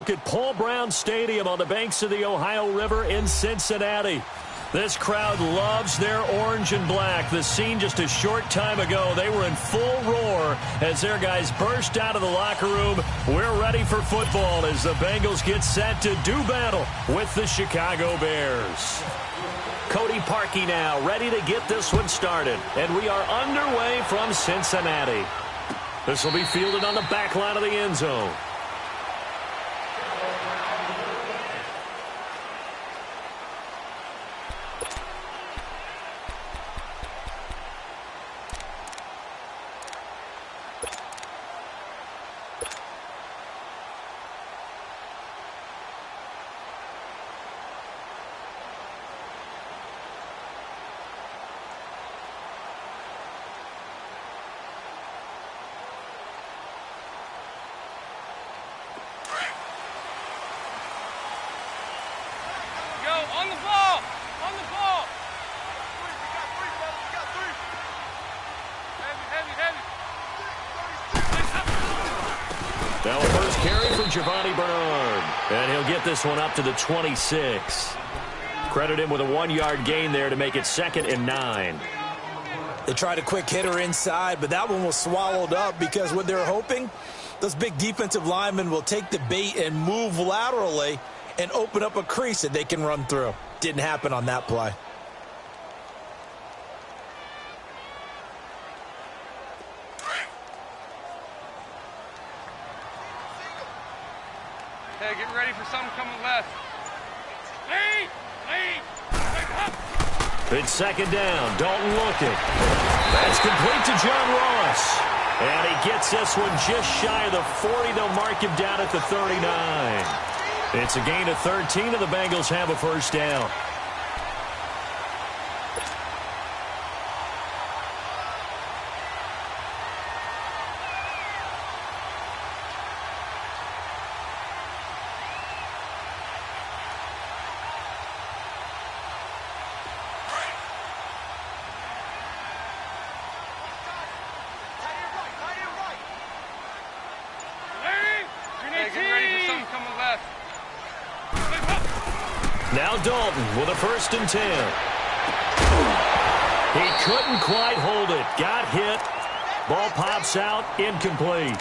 look at Paul Brown Stadium on the banks of the Ohio River in Cincinnati. This crowd loves their orange and black. The scene just a short time ago, they were in full roar as their guys burst out of the locker room. We're ready for football as the Bengals get set to do battle with the Chicago Bears. Cody Parkey now ready to get this one started. And we are underway from Cincinnati. This will be fielded on the back line of the end zone. On the ball! On the ball! We got three, brother. We got three. Heavy. Now a first carry from Giovanni Bernard. And he'll get this one up to the 26. Credit him with a 1-yard gain there to make it 2nd and 9. They tried a quick hitter inside, but that one was swallowed up because what they're hoping, those big defensive linemen will take the bait and move laterally and open up a crease that they can run through. Didn't happen on that play. Hey, get ready for something coming left. Lead! It's 2nd down. Dalton looking. That's complete to John Ross. And he gets this one just shy of the 40. They'll mark him down at the 39. It's a gain of 13, and the Bengals have a first down. Hey, get ready for something coming left. Now Dalton with a 1st and 10. He couldn't quite hold it. Got hit. Ball pops out. Incomplete.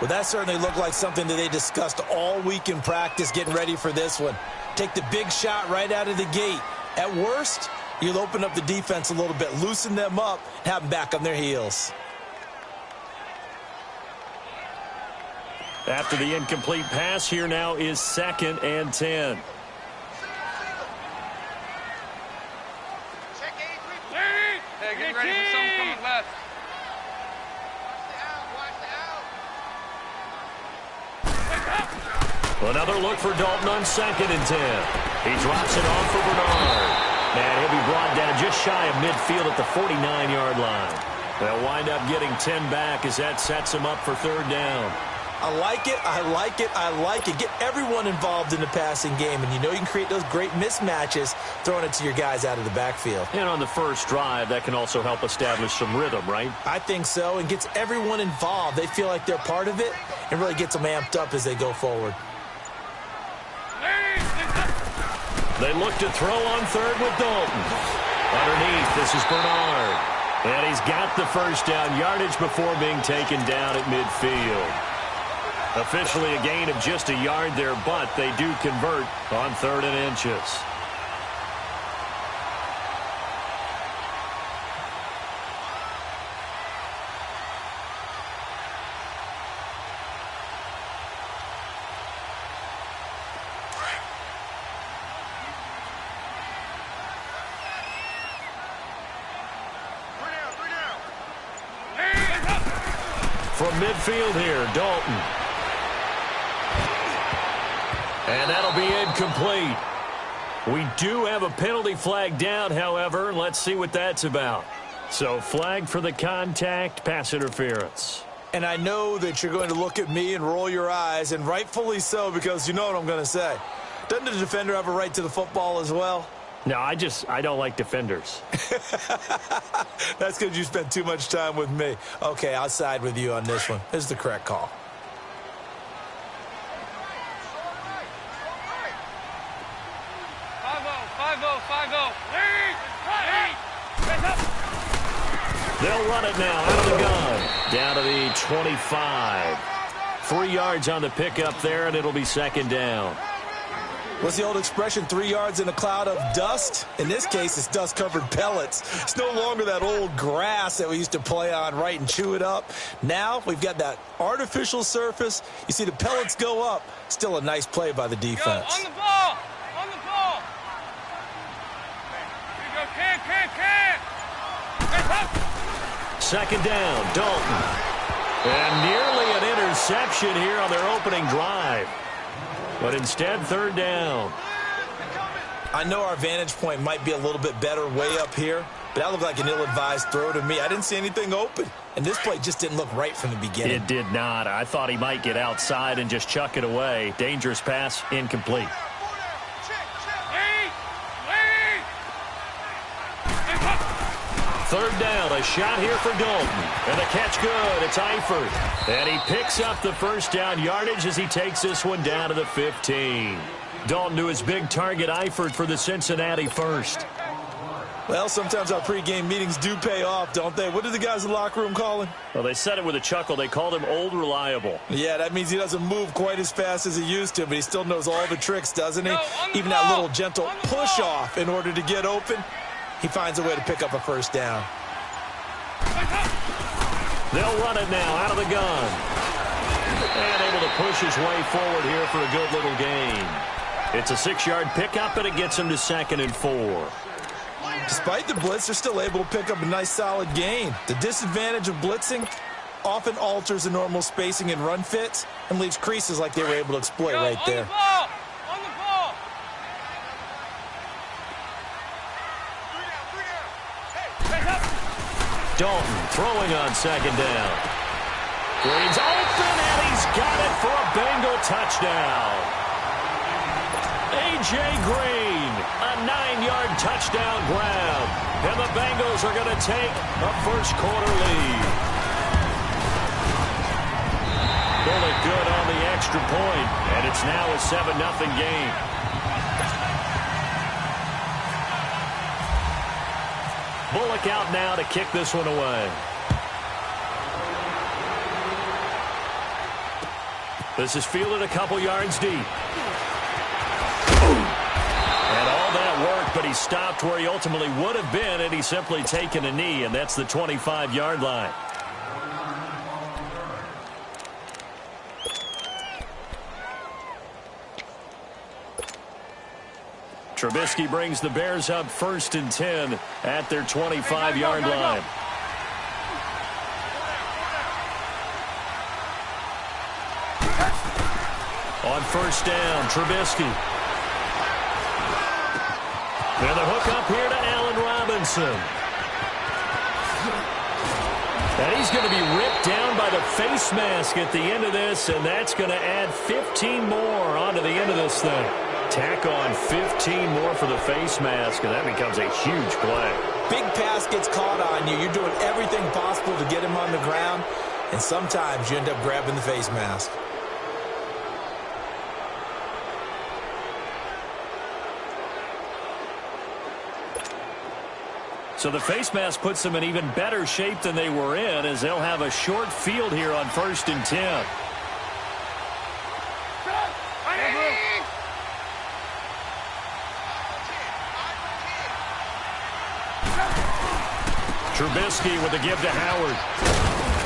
Well, that certainly looked like something that they discussed all week in practice getting ready for this one. Take the big shot right out of the gate. At worst, you'll open up the defense a little bit, loosen them up, and have them back on their heels. After the incomplete pass, here now is 2nd and 10. Hey, get ready for something coming left. Another look for Dalton on 2nd and 10. He drops it off for Bernard. And he'll be brought down just shy of midfield at the 49-yard line. They'll wind up getting 10 back as that sets him up for 3rd down. I like it, I like it, I like it. Get everyone involved in the passing game, and you know you can create those great mismatches throwing it to your guys out of the backfield. And on the first drive, that can also help establish some rhythm, right? I think so, and gets everyone involved. They feel like they're part of it and really gets them amped up as they go forward. They look to throw on 3rd with Dalton. Underneath, this is Bernard. And he's got the first down yardage before being taken down at midfield. Officially a gain of just a yard there, but they do convert on 3rd and inches. From midfield here, Dalton. And that'll be incomplete. We do have a penalty flag down, however. Let's see what that's about. So flag for the contact, pass interference. And I know that you're going to look at me and roll your eyes, and rightfully so, because you know what I'm going to say. Doesn't the defender have a right to the football as well? No, I don't like defenders. That's because you spent too much time with me. Okay, I'll side with you on this one. This is the correct call. 5-0. Lead! Lead! Up! They'll run it now out of the gun. Down to the 25. 3 yards on the pickup there, and it'll be second down. What's the old expression, 3 yards in a cloud of dust? In this case, it's dust-covered pellets. It's no longer that old grass that we used to play on, right, and chew it up. Now we've got that artificial surface. You see the pellets go up. Still a nice play by the defense. Go, on the ball! On the ball! Here you go, can! Second down, Dalton. And nearly an interception here on their opening drive. But instead, third down. I know our vantage point might be a little bit better way up here, but that looked like an ill-advised throw to me. I didn't see anything open, and this play just didn't look right from the beginning. It did not. I thought he might get outside and just chuck it away. Dangerous pass, incomplete. Third down, a shot here for Dalton. And the catch good, it's Eifert. And he picks up the first down yardage as he takes this one down to the 15. Dalton to his big target, Eifert, for the Cincinnati first. Well, sometimes our pregame meetings do pay off, don't they? What did the guys in the locker room call him? Well, they said it with a chuckle. They called him Old Reliable. Yeah, that means he doesn't move quite as fast as he used to, but he still knows all the tricks, doesn't he? Even that little gentle push-off in order to get open. He finds a way to pick up a first down. They'll run it now out of the gun. And able to push his way forward here for a good little gain. It's a 6-yard pickup, and it gets him to 2nd and 4. Despite the blitz, they're still able to pick up a nice solid gain. The disadvantage of blitzing often alters the normal spacing and run fits and leaves creases like they were able to exploit right there. On the ball! Dalton throwing on second down. Green's open, and he's got it for a Bengal touchdown. A.J. Green, a 9-yard touchdown grab. And the Bengals are going to take a first-quarter lead. Bullock good on the extra point, and it's now a 7-0 game. Bullock out now to kick this one away. This is fielded a couple yards deep. And all that work, but he stopped where he ultimately would have been, and he's simply taken a knee, and that's the 25-yard line. Trubisky brings the Bears up 1st and 10 at their 25-yard line. On first down, Trubisky. And the hook up here to Allen Robinson. And he's going to be ripped down by the face mask at the end of this, and that's going to add 15 more onto the end of this thing. Tack on 15 more for the face mask, and that becomes a huge play. Big pass gets caught on you. You're doing everything possible to get him on the ground, and sometimes you end up grabbing the face mask. So the face mask puts them in even better shape than they were in, as they'll have a short field here on 1st and 10. Trubisky with the give to Howard.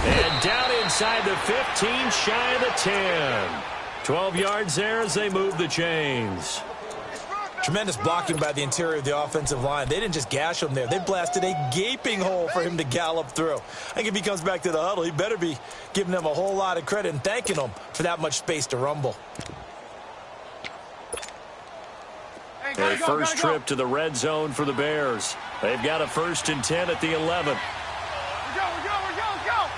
And down inside the 15, shy of the 10. 12 yards there as they move the chains. Tremendous blocking by the interior of the offensive line. They didn't just gash him there. They blasted a gaping hole for him to gallop through. I think if he comes back to the huddle, he better be giving them a whole lot of credit and thanking them for that much space to rumble. Their first trip to the red zone for the Bears. They've got a 1st and 10 at the 11. We're go!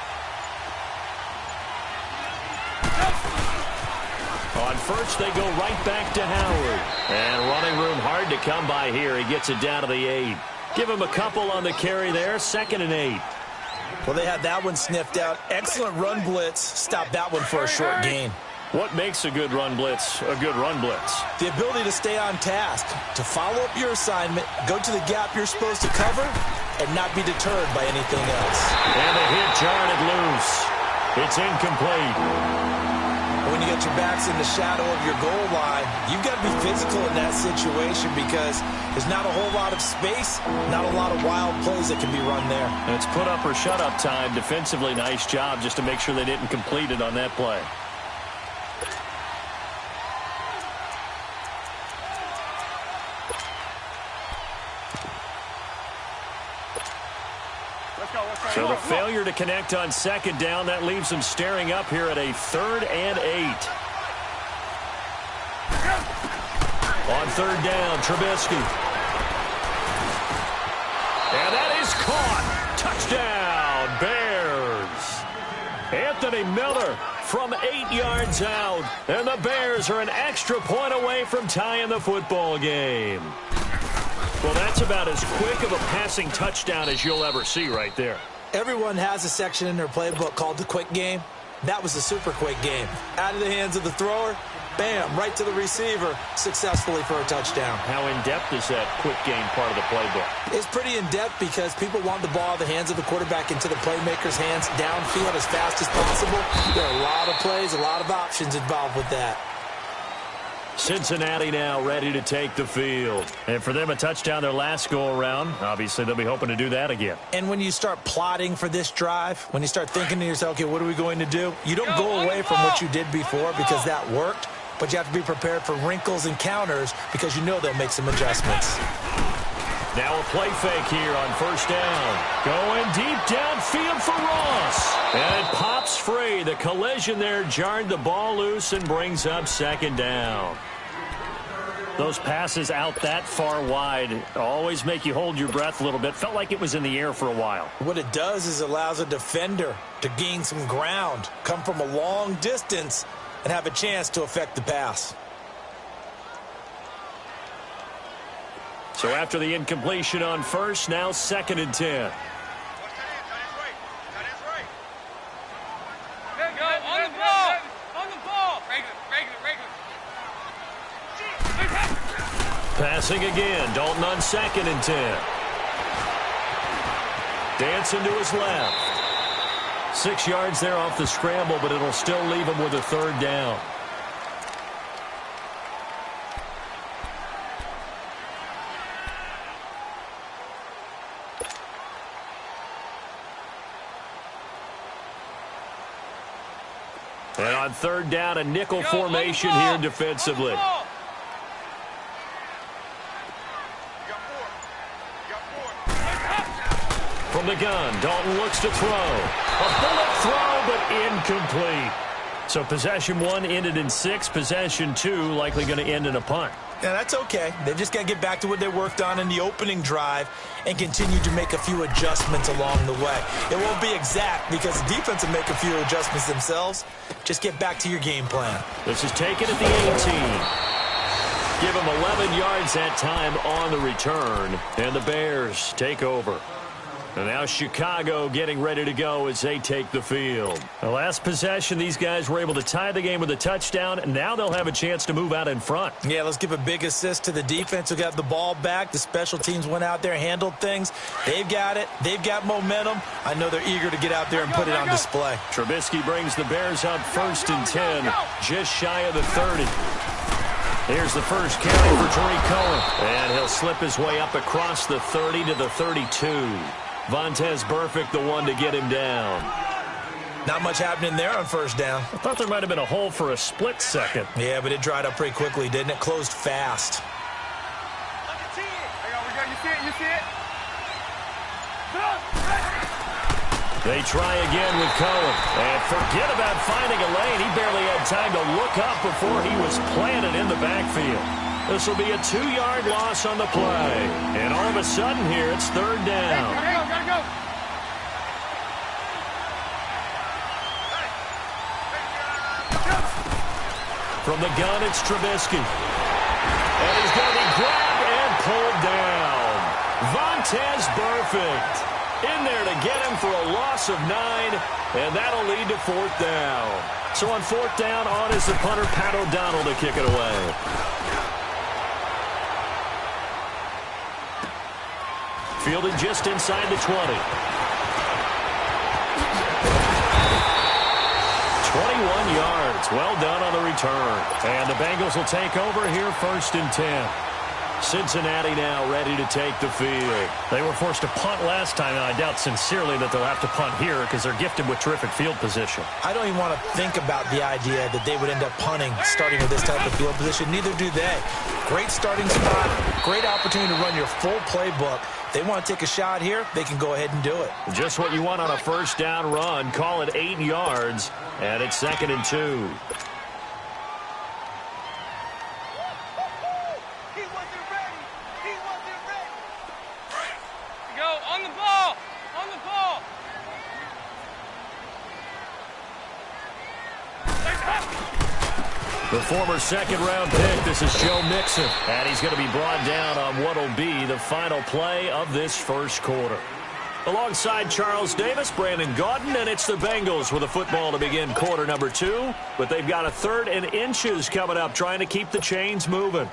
On first, they go right back to Howard. And running room hard to come by here. He gets it down to the 8. Give him a couple on the carry there. 2nd and 8. Well, they had that one sniffed out. Excellent run blitz. Stop that one for a short gain. What makes a good run blitz a good run blitz? The ability to stay on task, to follow up your assignment, go to the gap you're supposed to cover, and not be deterred by anything else. And the hit jarred it loose. It's incomplete. When you get your backs in the shadow of your goal line, you've got to be physical in that situation because there's not a whole lot of space, not a lot of wild plays that can be run there. And it's put up or shut up time. Defensively, nice job just to make sure they didn't complete it on that play. So the failure to connect on second down, that leaves them staring up here at a 3rd and 8. On 3rd down, Trubisky. And that is caught. Touchdown, Bears. Anthony Miller from 8 yards out. And the Bears are an extra point away from tying the football game. Well, that's about as quick of a passing touchdown as you'll ever see right there. Everyone has a section in their playbook called the quick game. That was a super quick game. Out of the hands of the thrower, bam, right to the receiver, successfully for a touchdown. How in-depth is that quick game part of the playbook? It's pretty in-depth because people want the ball out of the hands of the quarterback into the playmaker's hands downfield as fast as possible. There are a lot of plays, a lot of options involved with that. Cincinnati now ready to take the field. And for them, a touchdown their last go-around. Obviously, they'll be hoping to do that again. And when you start plotting for this drive, when you start thinking to yourself, okay, what are we going to do? You don't go away from what you did before because that worked, but you have to be prepared for wrinkles and counters because you know they'll make some adjustments. Now a play fake here on 1st down. Going deep downfield for Ross. And it pops free. The collision there jarred the ball loose and brings up 2nd down. Those passes out that far wide always make you hold your breath a little bit. Felt like it was in the air for a while. What it does is it allows a defender to gain some ground, come from a long distance, and have a chance to affect the pass. So after the incompletion on 1st, now 2nd and 10. Passing again. Dalton on 2nd and 10. Dancing to his left. 6 yards there off the scramble, but it'll still leave him with a 3rd down. And on 3rd down, a nickel formation here defensively. From the gun, Dalton looks to throw. A bullet throw, but incomplete. So possession 1 ended in 6. Possession 2 likely going to end in a punt. Yeah, that's okay. They've just got to get back to what they worked on in the opening drive and continue to make a few adjustments along the way. It won't be exact because the defense will make a few adjustments themselves. Just get back to your game plan. This is taken at the 18. Give them 11 yards that time on the return. And the Bears take over. And now Chicago getting ready to go as they take the field. The last possession, these guys were able to tie the game with a touchdown, and now they'll have a chance to move out in front. Yeah, let's give a big assist to the defense who got the ball back. The special teams went out there, handled things. They've got it. They've got momentum. I know they're eager to get out there and put it on display. Trubisky brings the Bears up 1st and 10, just shy of the 30. Here's the first carry for Tariq Cohen. And he'll slip his way up across the 30 to the 32. Vontaze Burfict, the one to get him down. Not much happening there on 1st down. I thought there might have been a hole for a split second. Yeah, but it dried up pretty quickly, didn't it? Closed fast. You see it? They try again with Cohen. And forget about finding a lane. He barely had time to look up before he was planted in the backfield. This will be a 2-yard loss on the play. And all of a sudden here, it's 3rd down. Gotta go. From the gun, it's Trubisky. And he's going to be grabbed and pulled down. Vontaze Burfict. In there to get him for a loss of 9, and that'll lead to 4th down. So on 4th down, on is the punter, Pat O'Donnell, to kick it away. Fielded just inside the 20. 21 yards. Well done on the return. And the Bengals will take over here 1st and 10. Cincinnati now ready to take the field. They were forced to punt last time, and I doubt sincerely that they'll have to punt here because they're gifted with terrific field position. I don't even want to think about the idea that they would end up punting starting with this type of field position. Neither do they. Great starting spot, great opportunity to run your full playbook. They want to take a shot here, they can go ahead and do it. Just what you want on a 1st down run. Call it 8 yards, and it's 2nd and 2. On the ball! On the ball! The former 2nd-round pick, this is Joe Mixon. And he's going to be brought down on what will be the final play of this 1st quarter. Alongside Charles Davis, Brandon Gaudin, and it's the Bengals with a football to begin quarter number 2. But they've got a 3rd and inches coming up, trying to keep the chains moving.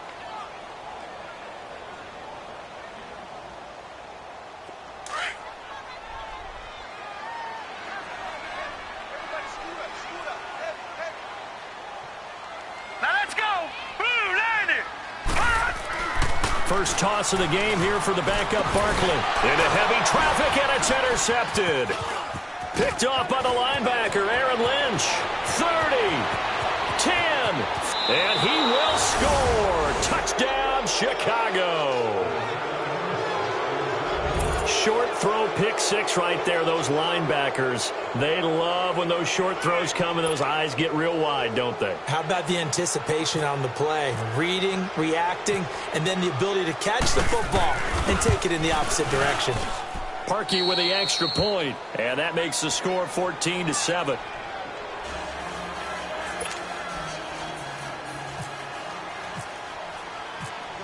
First toss of the game here for the backup Barkley. Into heavy traffic, and it's intercepted. Picked off by the linebacker, Aaron Lynch. 30, 10, and he will score. Touchdown, Chicago. Short throw, pick 6 right there. Those linebackers, they love when those short throws come and those eyes get real wide, don't they? How about the anticipation on the play? Reading, reacting, and then the ability to catch the football and take it in the opposite direction. Parkey with the extra point, and that makes the score 14-7.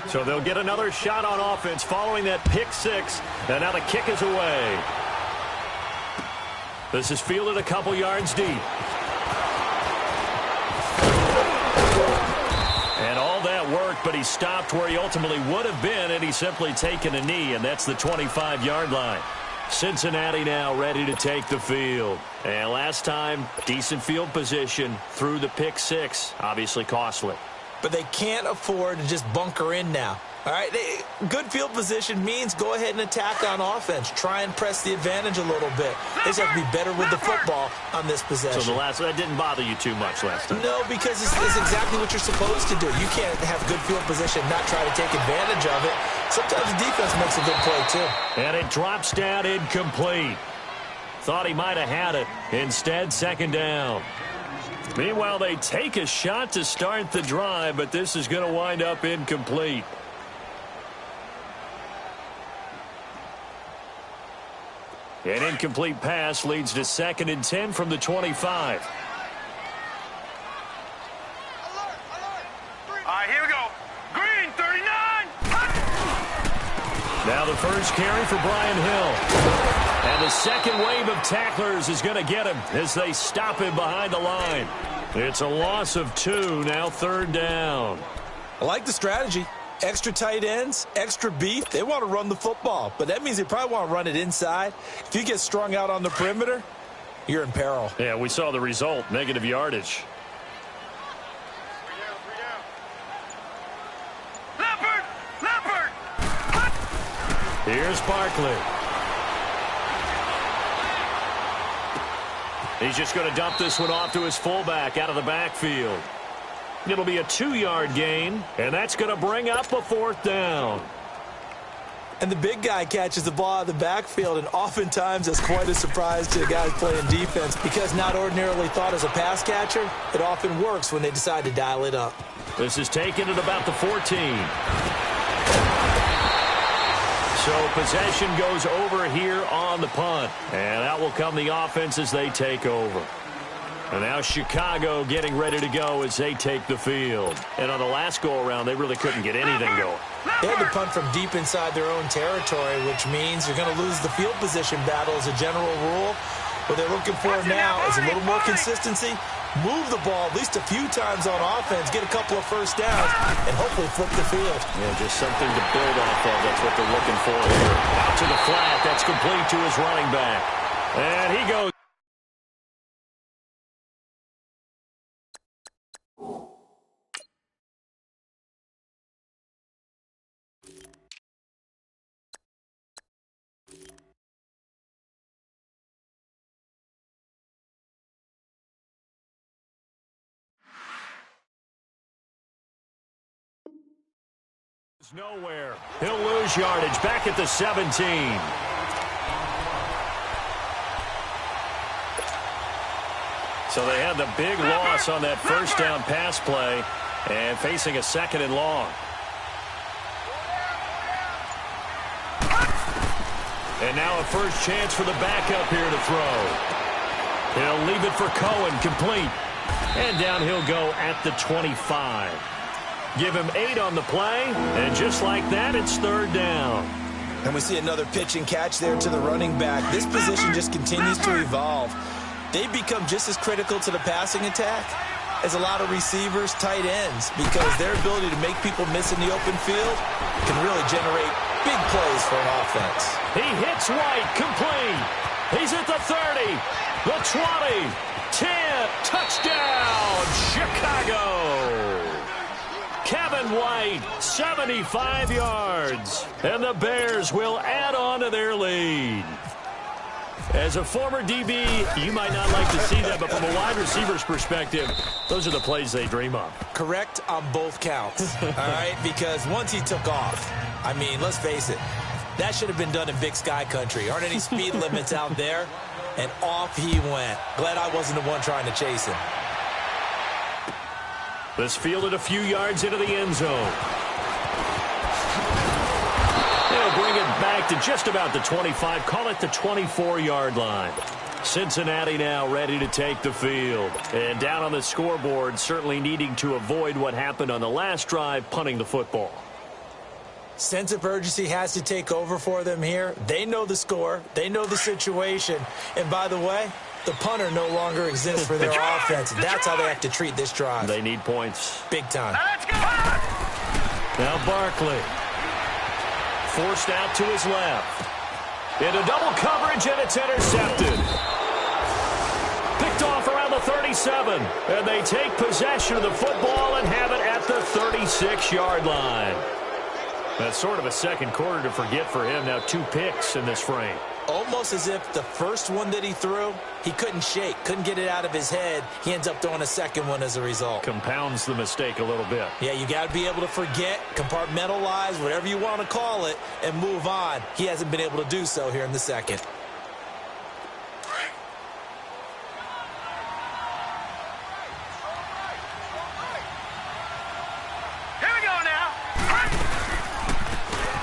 So they'll get another shot on offense following that pick 6, and now the kick is away. This is fielded a couple yards deep. And all that worked, but he stopped where he ultimately would have been, and he's simply taken a knee, and that's the 25-yard line. Cincinnati now ready to take the field. And last time, decent field position through the pick 6, obviously costly. But they can't afford to just bunker in now. All right, good field position means go ahead and attack on offense. Try and press the advantage a little bit. They just have to be better with the football on this possession. So that didn't bother you too much last time? No, because it's exactly what you're supposed to do. You can't have good field position and not try to take advantage of it. Sometimes the defense makes a good play, too. And it drops down incomplete. Thought he might have had it. Instead, 2nd down. Meanwhile, they take a shot to start the drive, but this is going to wind up incomplete. An incomplete pass leads to 2nd and 10 from the 25. All right, here we go. Green, 39. Now the first carry for Brian Hill. And the second wave of tacklers is going to get him as they stop him behind the line. It's a loss of 2, now 3rd down. I like the strategy. Extra tight ends, extra beef. They want to run the football, but that means they probably want to run it inside. If you get strung out on the perimeter, you're in peril. Yeah, we saw the result, negative yardage. Leopard! Here's Barkley. He's just going to dump this one off to his fullback out of the backfield. It'll be a 2-yard gain, and that's going to bring up a 4th down. And the big guy catches the ball out of the backfield, and oftentimes that's quite a surprise to the guys playing defense because not ordinarily thought as a pass catcher, it often works when they decide to dial it up. This is taken at about the 14. So possession goes over here on the punt. And out will come the offense as they take over. And now Chicago getting ready to go as they take the field. And on the last go-around, they really couldn't get anything going. They had to punt from deep inside their own territory, which means you're going to lose the field position battle as a general rule. What they're looking for now is a little more consistency, move the ball at least a few times on offense, get a couple of first downs, and hopefully flip the field. Yeah, just something to build off of. That's what they're looking for here. Out to the flat. That's complete to his running back. And he goes. Nowhere. He'll lose yardage back at the 17. So they had the big loss on that first down pass play and facing a 2nd and long. And now a first chance for the backup here to throw. He'll leave it for Cohen, complete. And down he'll go at the 25. Give him 8 on the play, and just like that, it's 3rd down. And we see another pitch and catch there to the running back. This position just continues to evolve. They become just as critical to the passing attack as a lot of receivers, tight ends, because their ability to make people miss in the open field can really generate big plays for an offense. He hits White, complete. He's at the 30, the 20, 10, touchdown, Chicago. Kevin White, 75 yards. And the Bears will add on to their lead. As a former DB, you might not like to see that, but from a wide receiver's perspective, those are the plays they dream of. Correct on both counts, all right? Because once he took off, I mean, let's face it, that should have been done in Big Sky country. Aren't any speed limits out there? And off he went. Glad I wasn't the one trying to chase him. This fielded a few yards into the end zone. They'll bring it back to just about the 25. Call it the 24-yard line. Cincinnati now ready to take the field. And down on the scoreboard, certainly needing to avoid what happened on the last drive, punting the football. Sense of urgency has to take over for them here. They know the score. They know the situation. And by the way, the punter no longer exists for their offense. That's how they have to treat this drive. They need points. Big time. Let's go! Now Barkley. Forced out to his left. Into double coverage, and it's intercepted. Picked off around the 37. And they take possession of the football and have it at the 36-yard line. That's sort of a second quarter to forget for him. Now 2 picks in this frame. Almost as if the first one that he threw, he couldn't shake, couldn't get it out of his head. He ends up throwing a second one as a result. Compounds the mistake a little bit. Yeah, you got to be able to forget, compartmentalize, whatever you want to call it, and move on. He hasn't been able to do so here in the second.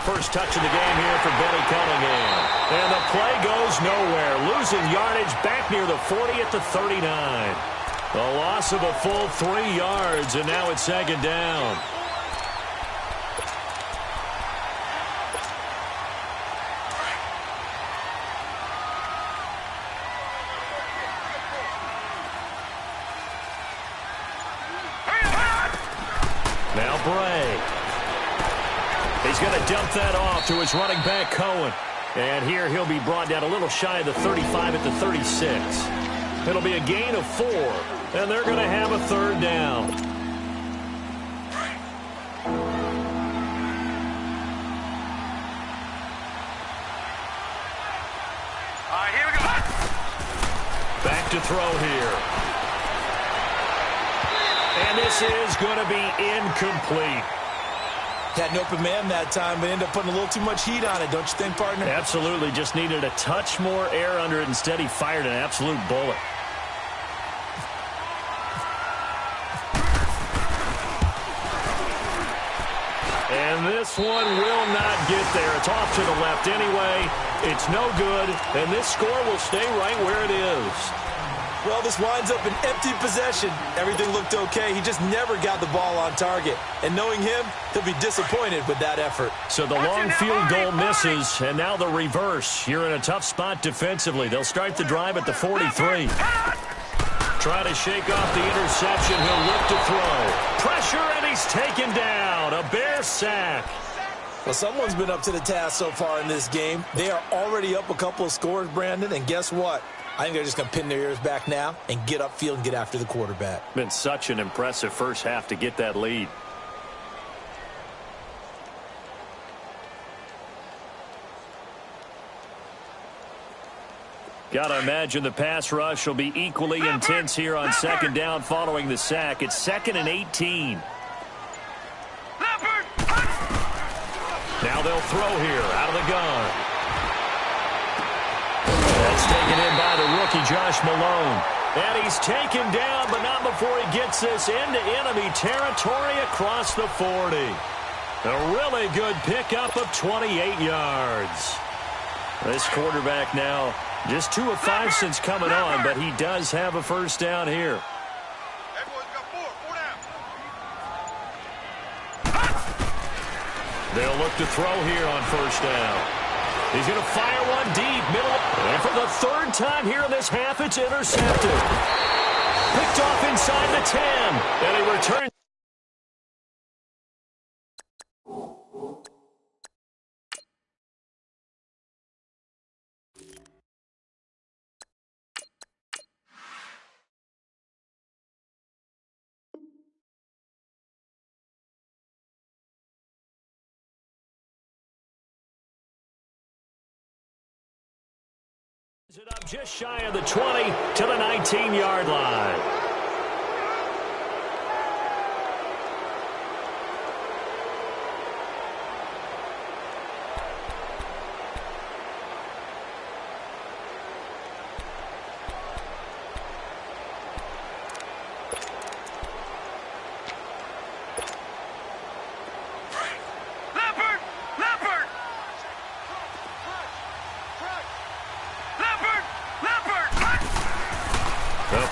First touch of the game here for Benny Cunningham. And the play goes nowhere. Losing yardage back near the 40 at the 39. A loss of a full 3 yards, and now it's 2nd down. Now Bray. He's going to dump that off to his running back, Cohen. And here he'll be brought down a little shy of the 35 at the 36. It'll be a gain of 4, and they're going to have a 3rd down. All right, here we go. Back to throw here. And this is going to be incomplete. Had an open man that time, but ended up putting a little too much heat on it, don't you think, partner? Absolutely. Just needed a touch more air under it. Instead, he fired an absolute bullet. And this one will not get there. It's off to the left anyway. It's no good, and this score will stay right where it is. Well, this winds up an empty possession. Everything looked okay. He just never got the ball on target. And knowing him, he'll be disappointed with that effort. So the long field goal misses, and now the reverse. You're in a tough spot defensively. They'll start the drive at the 43. Try to shake off the interception. He'll look to throw. Pressure, and he's taken down. A Bear sack. Well, someone's been up to the task so far in this game. They are already up a couple of scores, Brandon, and guess what? I think they're just going to pin their ears back now and get upfield and get after the quarterback. Been such an impressive first half to get that lead. Got to imagine the pass rush will be equally intense here on second down following the sack. It's 2nd and 18. Now they'll throw here out of the gun. That's taken in by the rookie, Josh Malone. And he's taken down, but not before he gets this into enemy territory across the 40. A really good pickup of 28 yards. This quarterback now just 2 of 5 since coming on, but he does have a first down here. They'll look to throw here on first down. He's going to fire one deep, middle. And for the 3rd time here in this half, it's intercepted. Picked off inside the 10. And he returns. It up just shy of the 20 to the 19-yard line.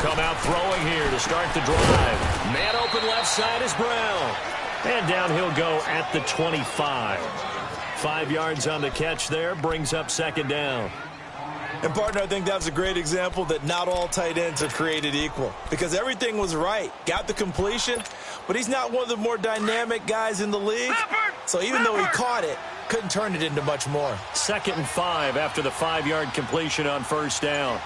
Come out throwing here to start the drive. Man open left side is Brown. And down he'll go at the 25. 5 yards on the catch there, brings up second down. And, partner, I think that's a great example that not all tight ends are created equal. Because everything was right. Got the completion, but he's not one of the more dynamic guys in the league. So even though he caught it, couldn't turn it into much more. 2nd and 5 after the 5-yard completion on first down.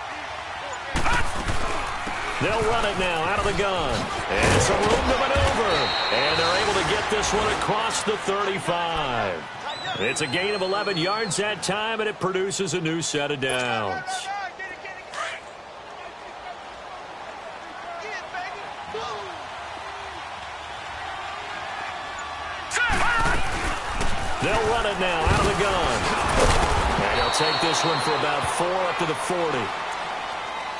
They'll run it now out of the gun. And some room to maneuver. And they're able to get this one across the 35. It's a gain of 11 yards that time, and it produces a new set of downs. They'll run it now out of the gun. And they'll take this one for about 4 up to the 40.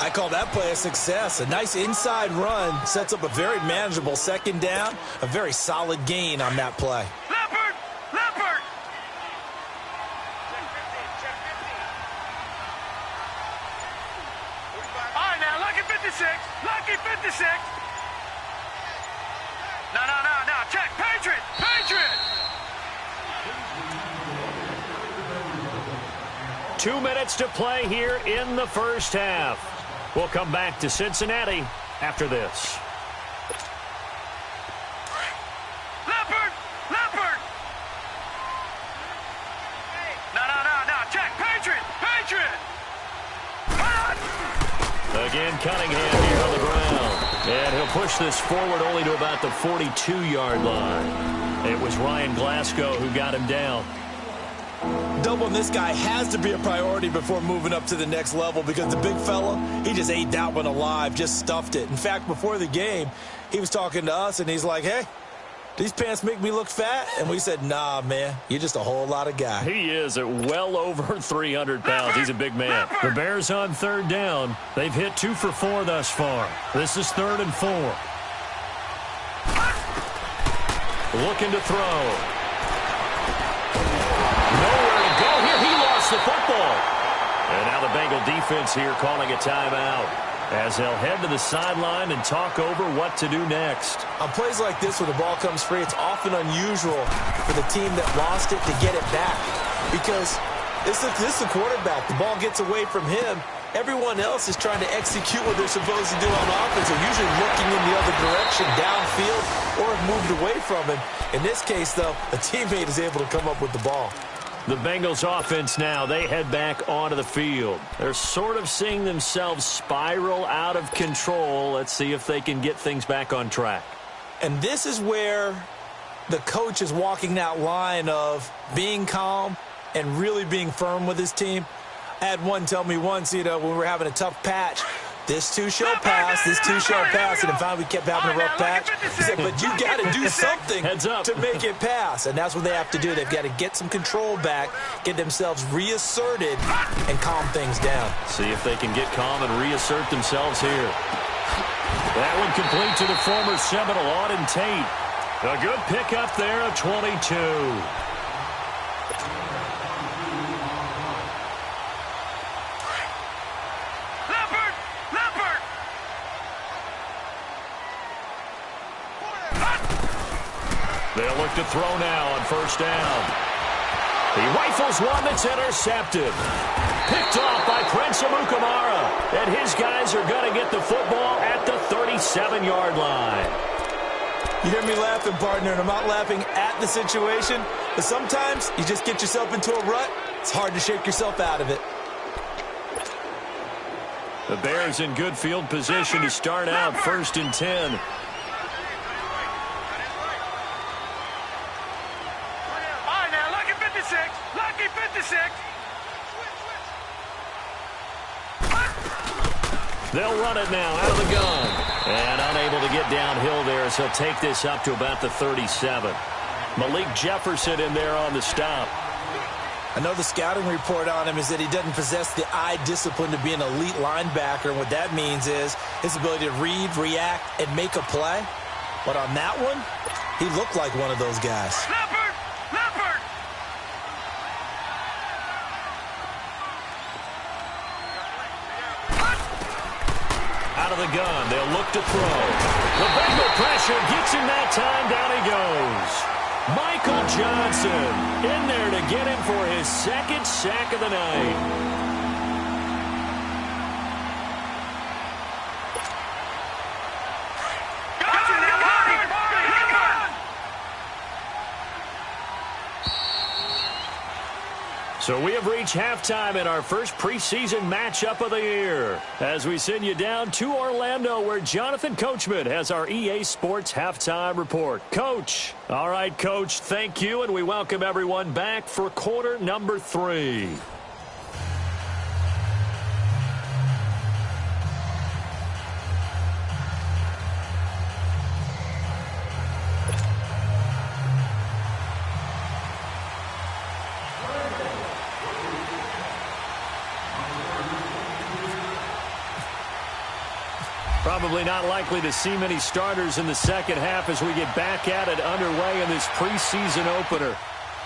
I call that play a success. A nice inside run sets up a very manageable second down. A very solid gain on that play. Leopard! Leopard! All right, now, lucky 56. Lucky 56. No. Check. Patriot! Patriot! 2 minutes to play here in the first half. We'll come back to Cincinnati after this. Leopard! Leopard! No. Check. Patriot! Patriot! Again, Cunningham here on the ground. And he'll push this forward only to about the 42-yard line. It was Ryan Glasgow who got him down. Doubling this guy has to be a priority before moving up to the next level because the big fella, he just ate that one alive, just stuffed it. In fact, before the game, he was talking to us, and he's like, hey, these pants make me look fat? And we said, nah, man, you're just a whole lot of guy. He is at well over 300 pounds. He's a big man. The Bears on third down. They've hit 2 for 4 thus far. This is 3rd and 4. Looking to throw. Nowhere to go here. He lost the football. And now the Bengal defense here calling a timeout. as they'll head to the sideline and talk over what to do next. On plays like this where the ball comes free, it's often unusual for the team that lost it to get it back because this is the quarterback. The ball gets away from him. Everyone else is trying to execute what they're supposed to do on offense. They're usually looking in the other direction, downfield, or have moved away from him. In this case, though, a teammate is able to come up with the ball. The Bengals offense now, they head back onto the field. They're sort of seeing themselves spiral out of control. Let's see if they can get things back on track. And this is where the coach is walking that line of being calm and really being firm with his team. I had one tell me once, when we were having a tough patch, this too shall pass, this too shall pass, and then finally we kept having a rough patch. He said, but you got to do something to make it pass, and that's what they have to do. They've got to get some control back, get themselves reasserted, and calm things down. See if they can get calm and reassert themselves here. That one complete to the former Seminole, Auden Tate. A good pickup there, a 22. They'll look to throw now on first down. He rifles one that's intercepted. Picked off by Prince Amukamara. And his guys are going to get the football at the 37-yard line. You hear me laughing, partner, and I'm not laughing at the situation, but sometimes you just get yourself into a rut. It's hard to shake yourself out of it. The Bears in good field position to start out, 1st and 10. Lucky 56. They'll run it now out of the gun. And unable to get downhill there, so he'll take this up to about the 37. Malik Jefferson in there on the stop. I know the scouting report on him is that he doesn't possess the eye discipline to be an elite linebacker. And what that means is his ability to read, react, and make a play. But on that one, he looked like one of those guys. Leopard! Out of the gun, they'll look to throw. The Bengal pressure gets him that time. Down he goes. Michael Johnson in there to get him for his 2nd sack of the night. So we have reached halftime in our first preseason matchup of the year as we send you down to Orlando where Jonathan Coachman has our EA Sports halftime report. Coach. All right, Coach, thank you, and we welcome everyone back for quarter number 3. Probably not likely to see many starters in the second half as we get back at it underway in this preseason opener.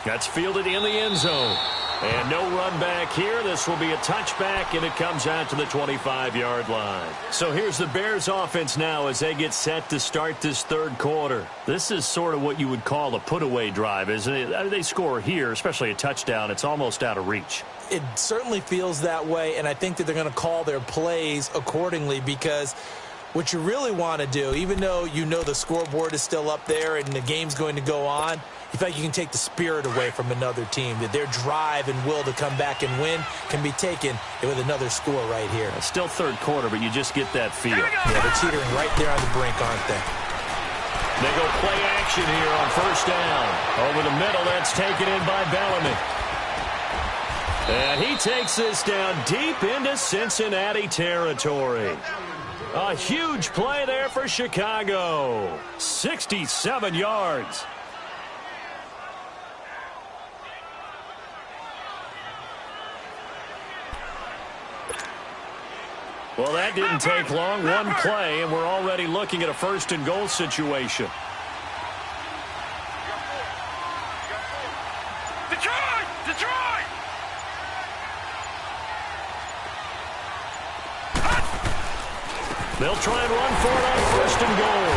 That's fielded in the end zone. And no run back here. This will be a touchback, and it comes out to the 25-yard line. So here's the Bears offense now as they get set to start this third quarter. This is sort of what you would call a put-away drive, isn't it? They score here, especially a touchdown. It's almost out of reach. It certainly feels that way, and I think that they're going to call their plays accordingly because what you really want to do, even though you know the scoreboard is still up there and the game's going to go on, you feel like you can take the spirit away from another team, that their drive and will to come back and win can be taken with another score right here. It's still third quarter, but you just get that feel. Yeah, they're teetering right there on the brink, aren't they? They go play action here on first down. Over the middle, that's taken in by Bellamy. And he takes this down deep into Cincinnati territory. A huge play there for Chicago. 67 yards. Well, that didn't take long. One play, and we're already looking at a first and goal situation. Detroit! They'll try and run for it on first and goal.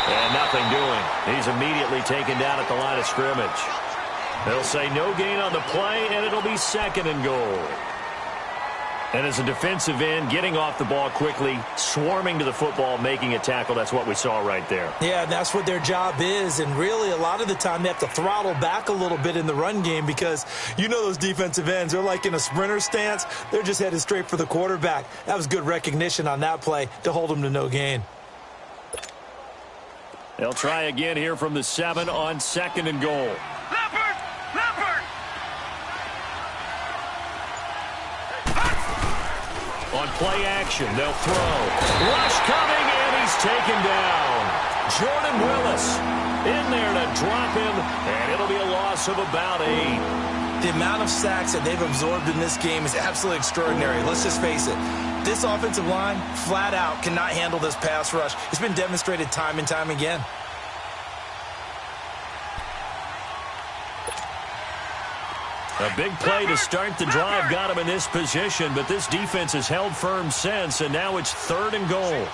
And nothing doing. He's immediately taken down at the line of scrimmage. They'll say no gain on the play, and it'll be second and goal. And as a defensive end, getting off the ball quickly, swarming to the football, making a tackle, that's what we saw right there. Yeah, that's what their job is, and really a lot of the time they have to throttle back a little bit in the run game because you know those defensive ends, they're like in a sprinter stance. They're just headed straight for the quarterback. That was good recognition on that play to hold them to no gain. They'll try again here from the 7 on second and goal. Leopard! Leopard! On play action, they'll throw. Rush coming, and he's taken down. Jordan Willis in there to drop him, and it'll be a loss of about 8. The amount of sacks that they've absorbed in this game is absolutely extraordinary. Let's just face it. This offensive line, flat out, cannot handle this pass rush. It's been demonstrated time and time again. A big play to start the drive got him in this position, but this defense has held firm since, and now it's third and goal.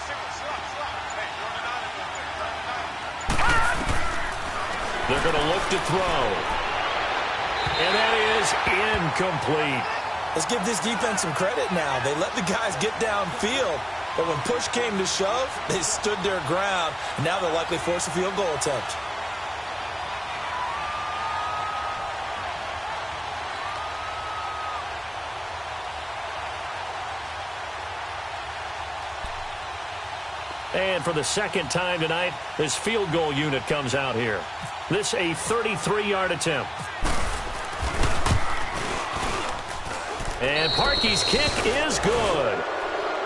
They're going to look to throw. And that is incomplete. Let's give this defense some credit now. They let the guys get downfield, but when push came to shove, they stood their ground, and now they'll likely force a field goal attempt. And for the second time tonight, this field goal unit comes out here. This a 33-yard attempt. And Parkey's kick is good.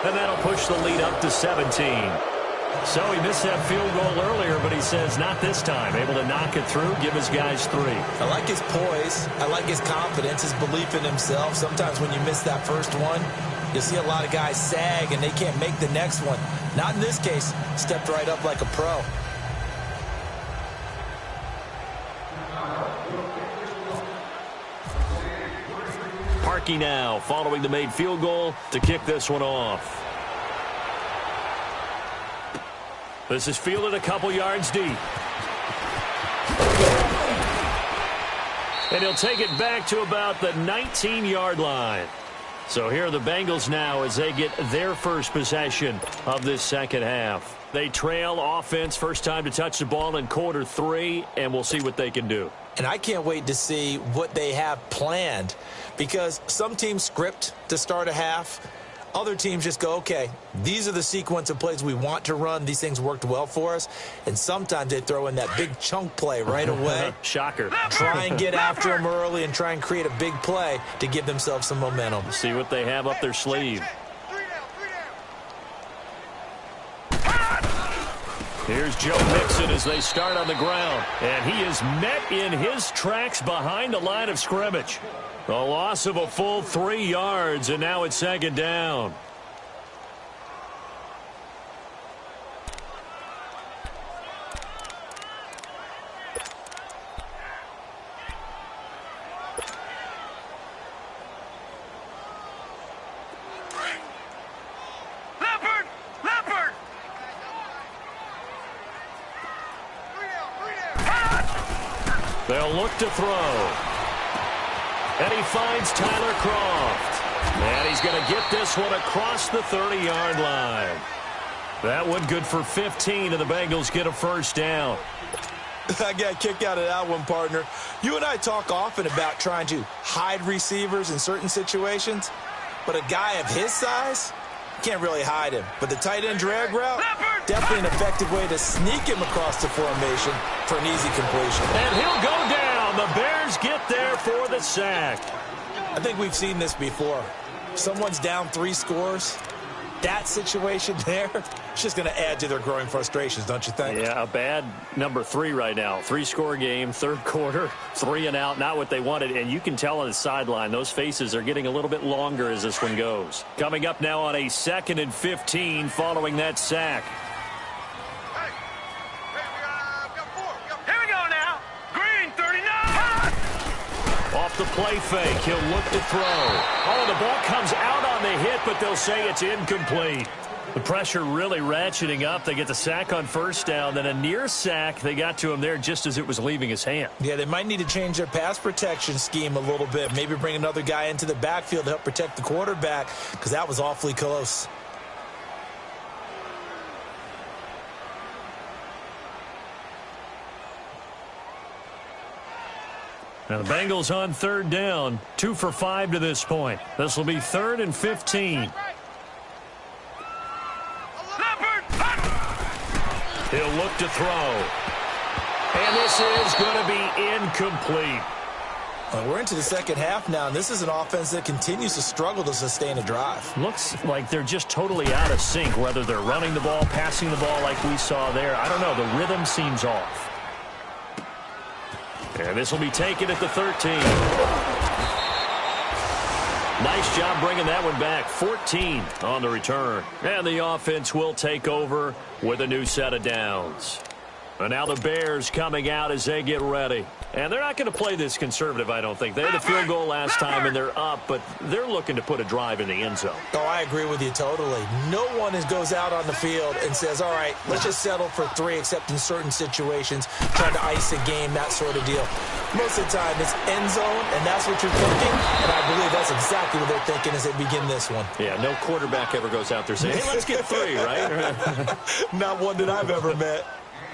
And that'll push the lead up to 17. So he missed that field goal earlier, but he says not this time. Able to knock it through, give his guys 3. I like his poise. I like his confidence, his belief in himself. Sometimes when you miss that first one, you'll see a lot of guys sag and they can't make the next one. Not in this case. Stepped right up like a pro. Parkey now following the made field goal to kick this one off. This is fielded a couple yards deep. And he'll take it back to about the 19-yard line. So here are the Bengals now as they get their first possession of this second half. They trail offense, first time to touch the ball in quarter 3, and we'll see what they can do. And I can't wait to see what they have planned because some teams script to start a half. Other teams just go, okay, these are the sequence of plays we want to run. These things worked well for us. And sometimes they throw in that big chunk play right away. Shocker. Try and get after them early and try and create a big play to give themselves some momentum. See what they have up their sleeve. Here's Joe Mixon as they start on the ground. And he is met in his tracks behind the line of scrimmage. A loss of a full 3 yards, and now it's second down. Leopard! Leopard! They'll look to throw. And he finds Tyler Croft. And he's going to get this one across the 30-yard line. That one good for 15, and the Bengals get a first down. I got a kick out of that one, partner. You and I talk often about trying to hide receivers in certain situations, but a guy of his size can't really hide him. But the tight end drag route, definitely an effective way to sneak him across the formation for an easy completion. And he'll go down. The Bears get there for the sack. I think we've seen this before. Someone's down 3 scores. That situation there, it's just going to add to their growing frustrations, don't you think? Yeah, a bad number 3 right now. 3-score game, third quarter, 3 and out, not what they wanted. And you can tell on the sideline, those faces are getting a little bit longer as this one goes. Coming up now on a 2nd and 15 following that sack. Here we go now. Green, 39. Off the play fake, he'll look to throw. Oh, the ball comes out on the hit, but they'll say it's incomplete. The pressure really ratcheting up. They get the sack on first down, then a near sack. They got to him there just as it was leaving his hand. Yeah, they might need to change their pass protection scheme a little bit. Maybe bring another guy into the backfield to help protect the quarterback, because that was awfully close. Now the Bengals on third down, 2 for 5 to this point. This will be 3rd and 15. He'll look to throw. And this is going to be incomplete. We're into the second half now, and this is an offense that continues to struggle to sustain a drive. Looks like they're just totally out of sync, whether they're running the ball, passing the ball like we saw there. I don't know. The rhythm seems off. And this will be taken at the 13. Nice job bringing that one back. 14 on the return. And the offense will take over with a new set of downs. And now the Bears coming out as they get ready. And they're not going to play this conservative, I don't think. They had the field goal last time, and they're up, but they're looking to put a drive in the end zone. Oh, I agree with you totally. No one goes out on the field and says, all right, let's just settle for 3, except in certain situations, trying to ice a game, that sort of deal. Most of the time, it's end zone, and that's what you're thinking, and I believe that's exactly what they're thinking as they begin this one. Yeah, no quarterback ever goes out there saying, hey, let's get 3, right? Not one that I've ever met.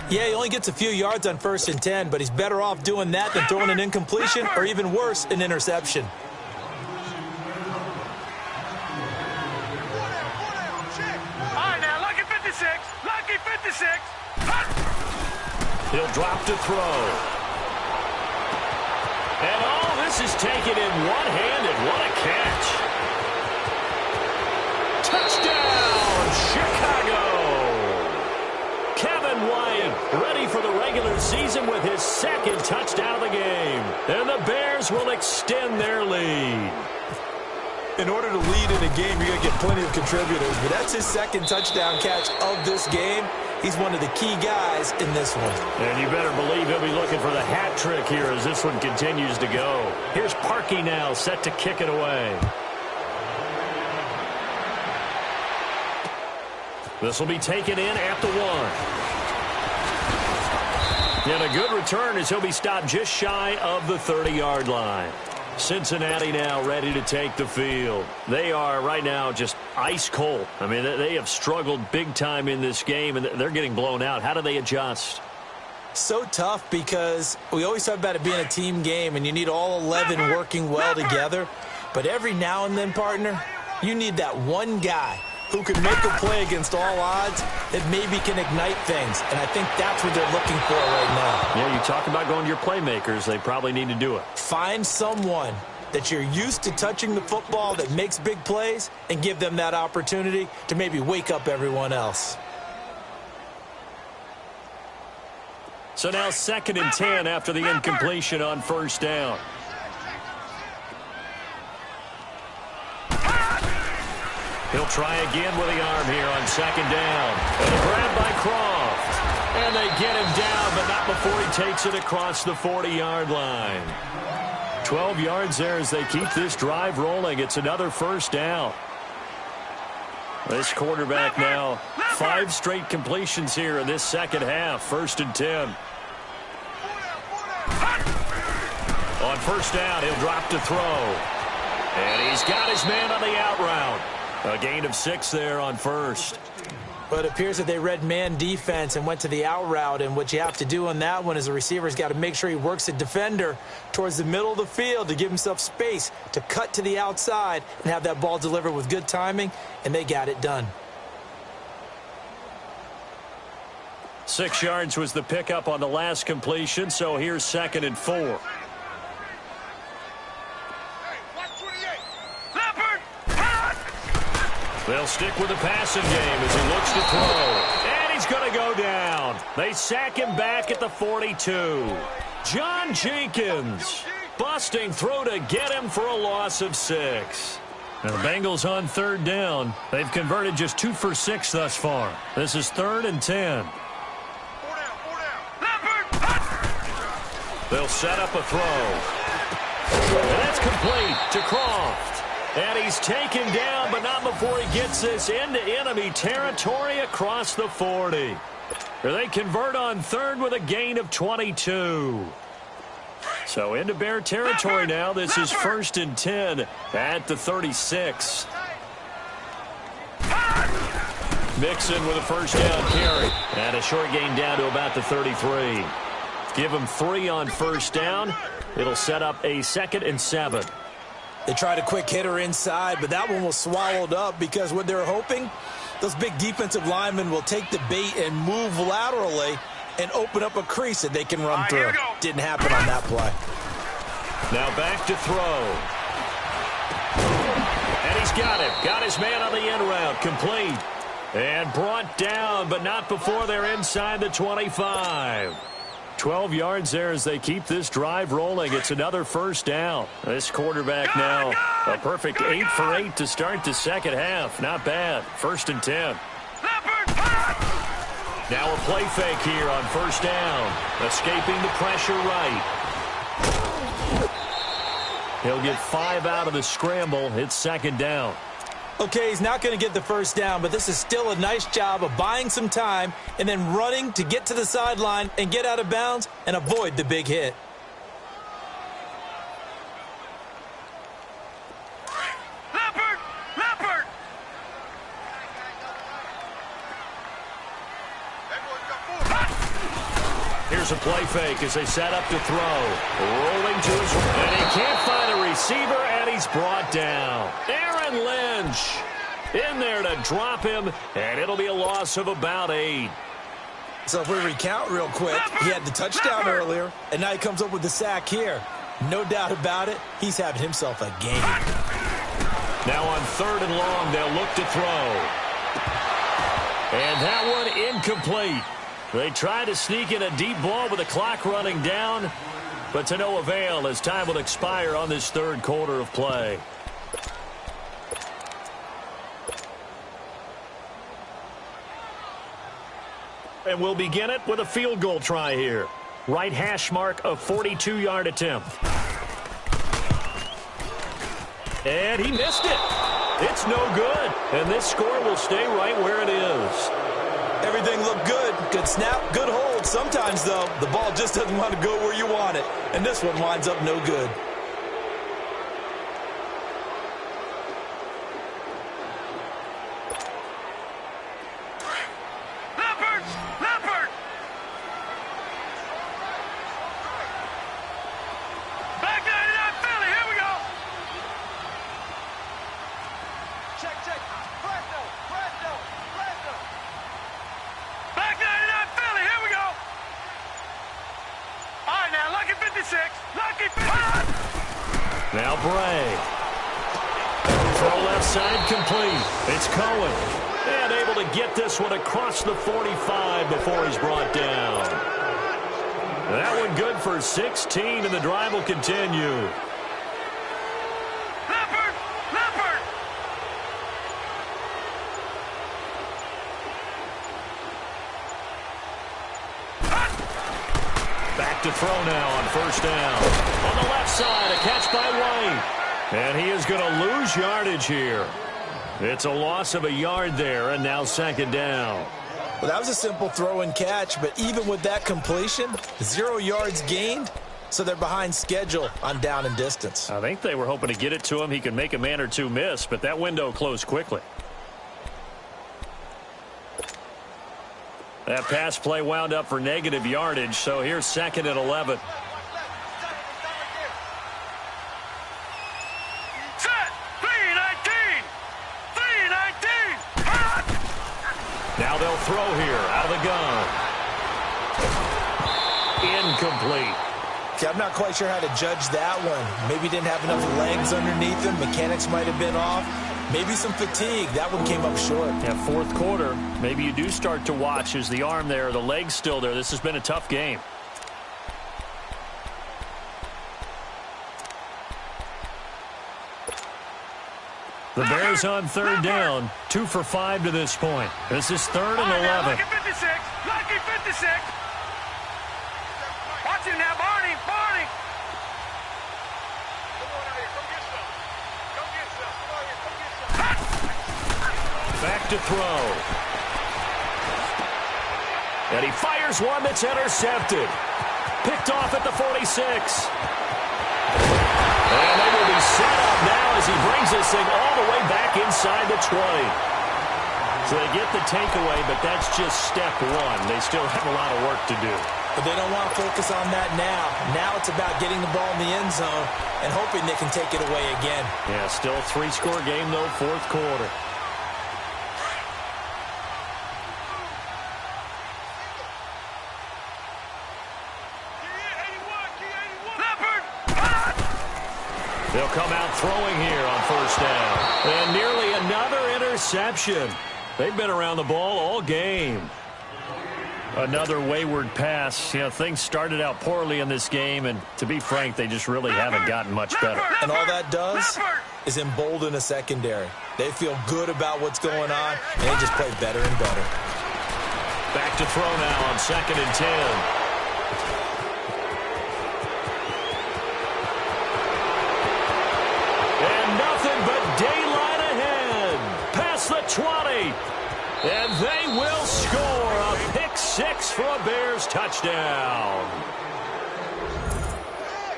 Yeah, he only gets a few yards on 1st and 10, but he's better off doing that than throwing an incompletion or even worse, an interception. All right, now, lucky 56. Lucky 56. He'll drop to throw. And all this is taken in one-handed. What a catch. Touchdown, Chicago. Kevin Wyatt ready for the regular season with his 2nd touchdown of the game. And the Bears will extend their lead. In order to lead in a game, you're going to get plenty of contributors, but that's his 2nd touchdown catch of this game. He's one of the key guys in this one. And you better believe he'll be looking for the hat trick here as this one continues to go. Here's Parkey now, set to kick it away. This will be taken in at the 1. And a good return as he'll be stopped just shy of the 30-yard line. Cincinnati now ready to take the field. They are right now just ice cold. I mean, they have struggled big time in this game, and they're getting blown out. How do they adjust? So tough, because we always talk about it being a team game, and you need all 11 working well together. But every now and then, partner, you need that one guy who can make a play against all odds that maybe can ignite things. And I think that's what they're looking for right now. Yeah, you talk about going to your playmakers. They probably need to do it. Find someone that you're used to touching the football that makes big plays and give them that opportunity to maybe wake up everyone else. So now 2nd and 10 after the incompletion on 1st down. He'll try again with the arm here on 2nd down. And a grab by Croft. And they get him down, but not before he takes it across the 40-yard line. 12 yards there as they keep this drive rolling. It's another 1st down. This quarterback now, 5 straight completions here in this second half. 1st and 10. On 1st down, he'll drop to throw. And he's got his man on the out route. A gain of 6 there on 1st. But it appears that they read man defense and went to the out route. And what you have to do on that one is the receiver's got to make sure he works the defender towards the middle of the field to give himself space to cut to the outside and have that ball delivered with good timing. And they got it done. 6 yards was the pickup on the last completion. So here's 2nd and 4. They'll stick with the passing game as he looks to throw. And he's going to go down. They sack him back at the 42. John Jenkins busting through to get him for a loss of 6. Now the Bengals on 3rd down. They've converted just 2 for 6 thus far. This is 3rd and 10. They'll set up a throw. And that's complete to Croft. And he's taken down, but not before he gets this into enemy territory across the 40. They convert on third with a gain of 22. So into Bear territory now. This is 1st and 10 at the 36. Mixon with a first down carry. And a short gain down to about the 33. Give him 3 on first down. It'll set up a 2nd and 7. They tried a quick hitter inside, but that one was swallowed up because what they're hoping, those big defensive linemen will take the bait and move laterally and open up a crease that they can run through. Didn't happen on that play. Now back to throw. And he's got him. Got his man on the end route. Complete. And brought down, but not before they're inside the 25. 12 yards there as they keep this drive rolling. It's another first down. This quarterback now a perfect 8 for 8 to start the second half. Not bad. 1st and 10. Now a play fake here on first down. Escaping the pressure right. He'll get 5 out of the scramble. It's 2nd down. Okay, he's not going to get the first down, but this is still a nice job of buying some time and then running to get to the sideline and get out of bounds and avoid the big hit. Leopard! Here's a play fake as they set up to throw. Rolling to his right. And he can't find a receiver, and he's brought down. Aaron Lynch in there to drop him, and it'll be a loss of about 8. So if we recount real quick, he had the touchdown earlier, and now he comes up with the sack here. No doubt about it, he's having himself a game. Now on 3rd and long, they'll look to throw. And that one incomplete. They try to sneak in a deep ball with the clock running down, but to no avail as time will expire on this 3rd quarter of play. And we'll begin it with a field goal try here. Right hash mark, a 42-yard attempt. And he missed it. It's no good. And this score will stay right where it is. Everything looked good. Good snap, good hold. Sometimes, though, the ball just doesn't want to go where you want it. And this one winds up no good. Leopard! Back 99 Philly, here we go! Check. Presto! Back 99 Philly, here we go! All right, now, lucky 56. Lucky 56. Now Bray. Throw left side complete. It's Cohen. And able to get this one across the 45 before he's brought down. That one good for 16, and the drive will continue. Leopard! Back to throw now on first down. On the left side, a catch by White. And he is going to lose yardage here. It's a loss of a yard there, and now 2nd down. Well, that was a simple throw and catch, but even with that completion, 0 yards gained, so they're behind schedule on down and distance. I think they were hoping to get it to him. He could make a man or two miss, but that window closed quickly. That pass play wound up for negative yardage, so here's 2nd and 11. Set! 319! Now they'll throw here out of the gun. Incomplete. See, I'm not quite sure how to judge that one. Maybe didn't have enough legs underneath him. Mechanics might have been off. Maybe some fatigue. That one came up short. Yeah, 4th quarter. Maybe you do start to watch. Is the arm there, the leg's still there? This has been a tough game. The Bears on 3rd down. 2 for 5 to this point. This is 3rd and 11. Lucky 56! Lucky 56! Watch him now, Barney! Come on out here. Come get some. to throw. And he fires one that's intercepted. Picked off at the 46. And they will be set up now as he brings this thing all the way back inside the 20. So they get the takeaway, but that's just step one. They still have a lot of work to do. But they don't want to focus on that now. Now it's about getting the ball in the end zone and hoping they can take it away again. Yeah, still a 3-score game, though, fourth quarter. They'll come out throwing here on first down. And nearly another interception. They've been around the ball all game. Another wayward pass. You know, things started out poorly in this game, and to be frank, they just really haven't gotten much better. And all that does is embolden a secondary. They feel good about what's going on, and they just play better and better. Back to throw now on 2nd and 10. Daylight ahead, past the 20, and they will score a pick six for a Bears touchdown.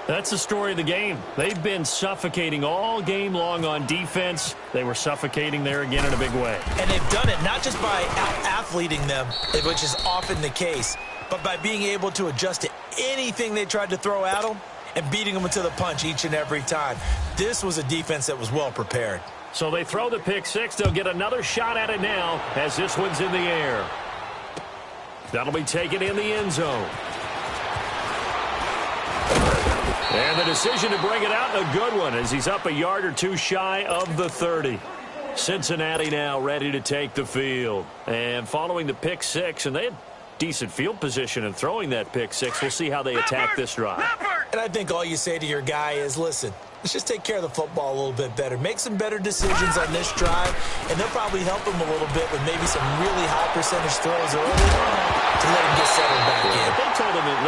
That's the story of the game. They've been suffocating all game long on defense. They were suffocating there again in a big way. And they've done it not just by out-athleting them, which is often the case, but by being able to adjust to anything they tried to throw at them and beating them to the punch each and every time. This was a defense that was well prepared. So they throw the pick six. They'll get another shot at it now as this one's in the air. That'll be taken in the end zone. And the decision to bring it out, a good one, as he's up a yard or two shy of the 30. Cincinnati now ready to take the field. And following the pick six, and they had decent field position in throwing that pick six. We'll see how they attack this drive. And I think all you say to your guy is, listen, let's just take care of the football a little bit better. Make some better decisions on this drive, and they'll probably help him a little bit with maybe some really high percentage throws early to let him get settled back in.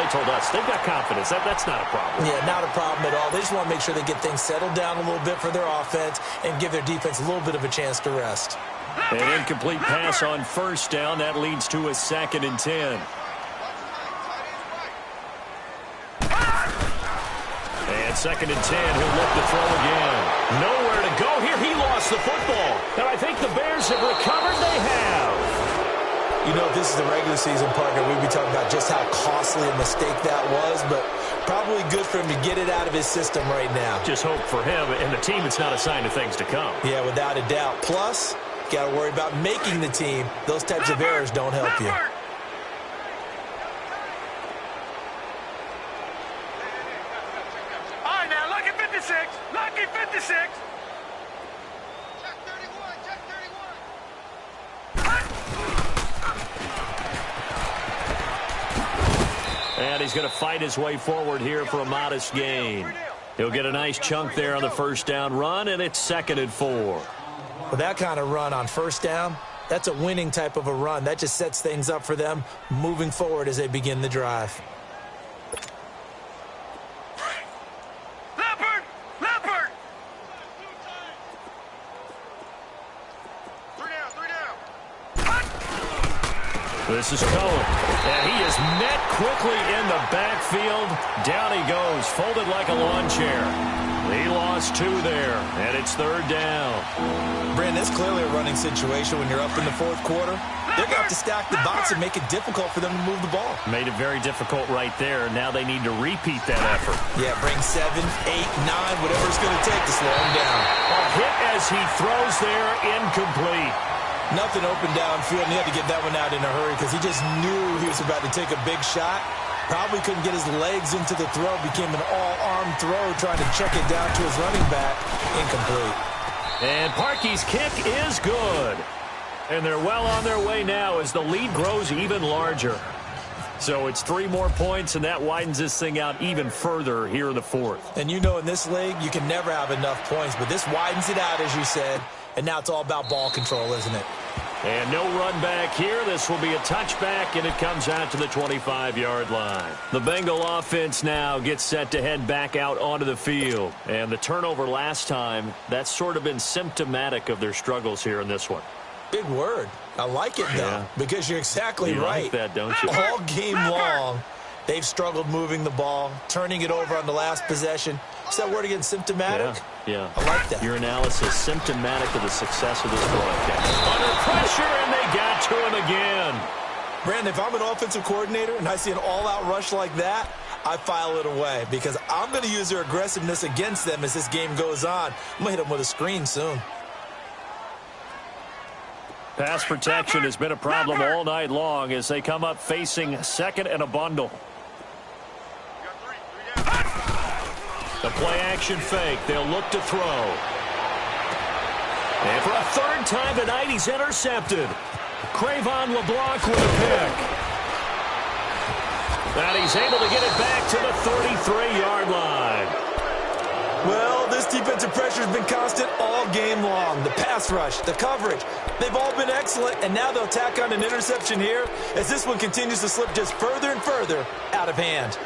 They told us they've got confidence. That's not a problem. Yeah, not a problem at all. They just want to make sure they get things settled down a little bit for their offense and give their defense a little bit of a chance to rest. An incomplete pass on first down. That leads to a 2nd and 10. And 2nd and 10, he'll look to throw again. Nowhere to go here. He lost the football. And I think the Bears have recovered. They have. You know, if this is the regular season, partner, we'd be talking about just how costly a mistake that was, but probably good for him to get it out of his system right now. Just hope for him and the team it's not a sign of things to come. Yeah, without a doubt. Plus, got to worry about making the team. Those types of errors don't help you. All right, now, lucky 56. Lucky 56. Check 31. Check 31. And he's going to fight his way forward here for a modest gain. He'll get a nice chunk there on the first down run, and it's 2nd and 4. With that kind of run on first down, that's a winning type of a run. That just sets things up for them moving forward as they begin the drive. Leopard! 3 down. This is Cohen. And he is met quickly in the backfield. Down he goes, folded like a lawn chair. He lost 2 there, and it's 3rd down. Brandon, it's clearly a running situation when you're up in the fourth quarter. They're going to have to stack the box and make it difficult for them to move the ball. Made it very difficult right there. Now they need to repeat that effort. Yeah, bring 7, 8, 9, whatever it's going to take to slow him down. A hit as he throws there, incomplete. Nothing open downfield, and he had to get that one out in a hurry because he just knew he was about to take a big shot. Probably couldn't get his legs into the throw. Became an all-arm throw trying to check it down to his running back. Incomplete. And Parkey's kick is good. And they're well on their way now as the lead grows even larger. So it's 3 more points, and that widens this thing out even further here in the fourth. And you know in this league, you can never have enough points, but this widens it out, as you said. And now it's all about ball control, isn't it? And no run back here. This will be a touchback, and it comes out to the 25-yard line. The Bengal offense now gets set to head back out onto the field. And the turnover last time, that's sort of been symptomatic of their struggles here in this one. Big word. I like it, though, because you're exactly right. You like that, don't you? All game long, they've struggled moving the ball, turning it over on the last possession. Is that word again, symptomatic? Yeah. I like that. Your analysis, symptomatic of the success of this broadcast. Under pressure, and they got to him again. Brandon, if I'm an offensive coordinator and I see an all-out rush like that, I file it away because I'm going to use their aggressiveness against them as this game goes on. I'm going to hit them with a screen soon. Pass protection has been a problem all night long as they come up facing second and a bundle. The play-action fake. They'll look to throw. And for a third time tonight, he's intercepted. Cravon LeBlanc with a pick. And he's able to get it back to the 33-yard line. Well, this defensive pressure has been constant all game long. The pass rush, the coverage, they've all been excellent, and now they'll tack on an interception here as this one continues to slip just further and further out of hand.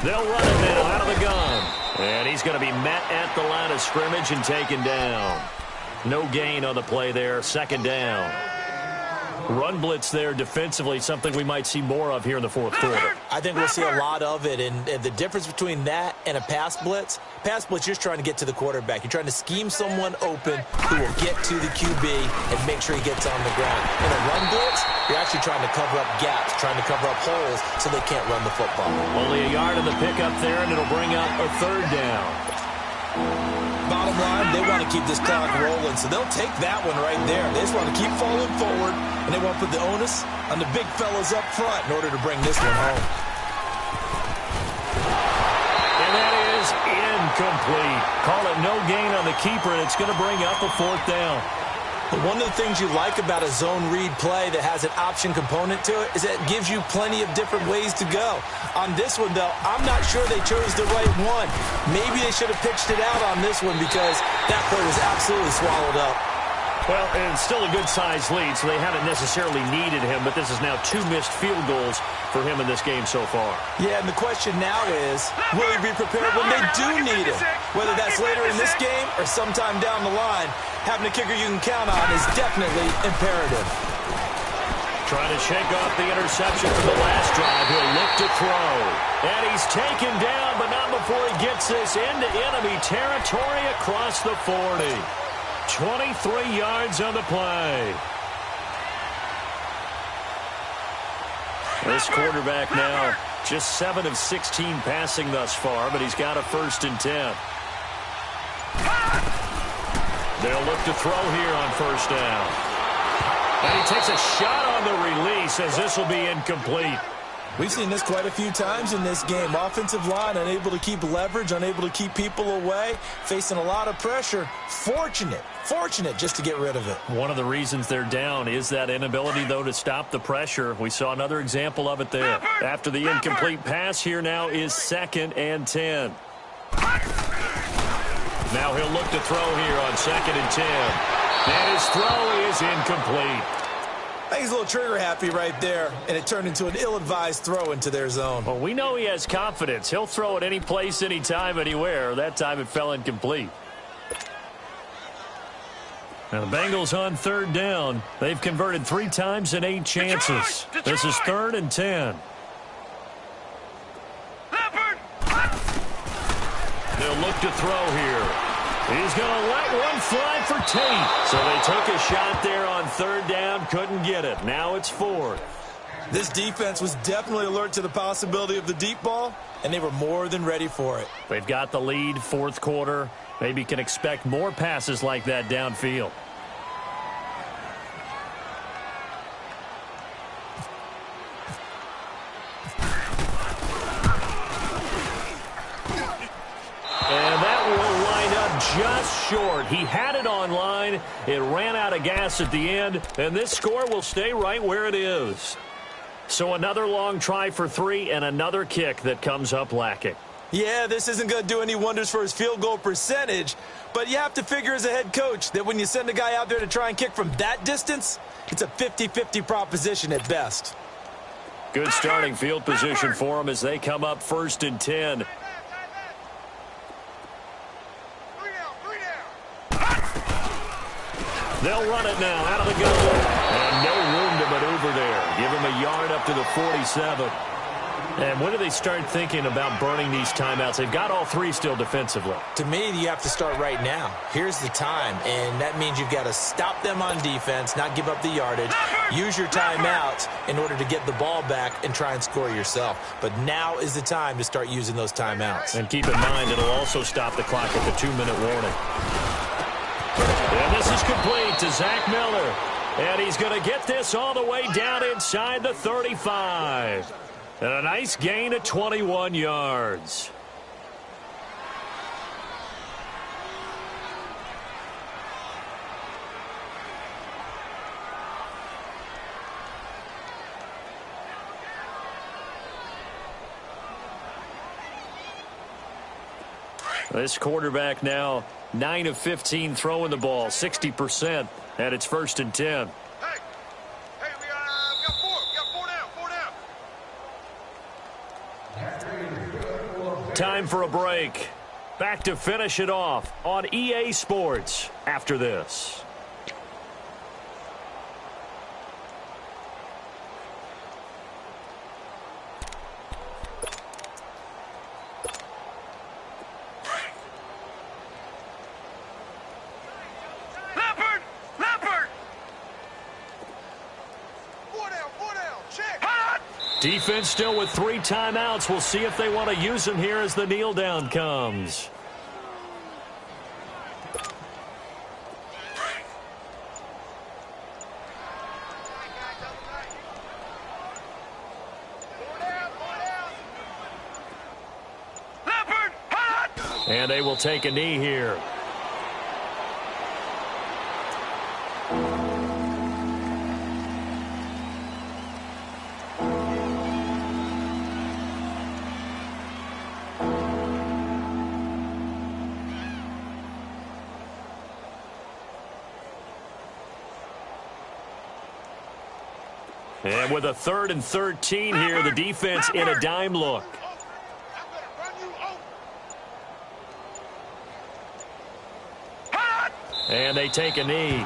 They'll run it now out of the gun. And he's going to be met at the line of scrimmage and taken down. No gain on the play there. Second down. Run blitz there defensively, something we might see more of here in the fourth quarter. I think we'll see a lot of it, and the difference between that and a pass blitz, you're just trying to get to the quarterback. You're trying to scheme someone open who will get to the QB and make sure he gets on the ground. In a run blitz, you're actually trying to cover up gaps, trying to cover up holes so they can't run the football. Only a yard in the pickup there, and it'll bring up a third down. Bottom line, they want to keep this clock rolling, so they'll take that one right there. They just want to keep falling forward, and they want to put the onus on the big fellas up front in order to bring this one home. And that is incomplete. Call it no gain on the keeper, and it's going to bring up a fourth down. But one of the things you like about a zone read play that has an option component to it is that it gives you plenty of different ways to go. On this one, though, I'm not sure they chose the right one. Maybe they should have pitched it out on this one because that play was absolutely swallowed up. Well, and still a good-sized lead, so they haven't necessarily needed him, but this is now 2 missed field goals for him in this game so far. Yeah, and the question now is, will he be prepared when they do need him? Whether that's later in this game or sometime down the line, having a kicker you can count on is definitely imperative. Trying to shake off the interception from the last drive. He'll look to throw. And he's taken down, but not before he gets this into enemy territory across the 40. 23 yards on the play. This quarterback now just 7 of 16 passing thus far, but he's got a 1st and 10. They'll look to throw here on 1st down. And he takes a shot on the release as this will be incomplete. We've seen this quite a few times in this game. Offensive line unable to keep leverage, unable to keep people away, facing a lot of pressure. Fortunate just to get rid of it. One of the reasons they're down is that inability, though, to stop the pressure. We saw another example of it there. After the incomplete pass, here now is 2nd and 10. Now he'll look to throw here on 2nd and 10. And his throw is incomplete. I think he's a little trigger happy right there, and it turned into an ill-advised throw into their zone. Well, we know he has confidence. He'll throw it any place, anytime, anywhere. That time it fell incomplete. Now the Bengals on 3rd down. They've converted 3 times in 8 chances. This is 3rd and 10. They'll look to throw here. He's going to let one fly for Tate. So they took a shot there on 3rd down, couldn't get it. Now it's 4th. This defense was definitely alert to the possibility of the deep ball, and they were more than ready for it. They've got the lead, 4th quarter. Maybe can expect more passes like that downfield. And that will line up just short. He had it on line. It ran out of gas at the end, and this score will stay right where it is. So another long try for 3 and another kick that comes up lacking. Yeah, this isn't going to do any wonders for his field goal percentage, but you have to figure as a head coach that when you send a guy out there to try and kick from that distance, it's a 50-50 proposition at best. Good starting field position for them as they come up 1st and 10. They'll run it now out of the gun. And no room to maneuver there. Give him a yard up to the 47. And when do they start thinking about burning these timeouts? They've got all 3 still defensively. To me, you have to start right now. Here's the time, and that means you've got to stop them on defense, not give up the yardage, use your timeouts in order to get the ball back and try and score yourself. But now is the time to start using those timeouts. And keep in mind, it'll also stop the clock at the 2-minute warning. And this is complete to Zach Miller. And he's going to get this all the way down inside the 35. And a nice gain of 21 yards. This quarterback now 9 of 15 throwing the ball, 60%, and it's 1st and 10. Time for a break. Back to finish it off on EA Sports after this. Defense still with 3 timeouts. We'll see if they want to use them here as the kneel down comes. And they will take a knee here. And with a 3rd and 13 here, the defense in a dime look. And they take a knee.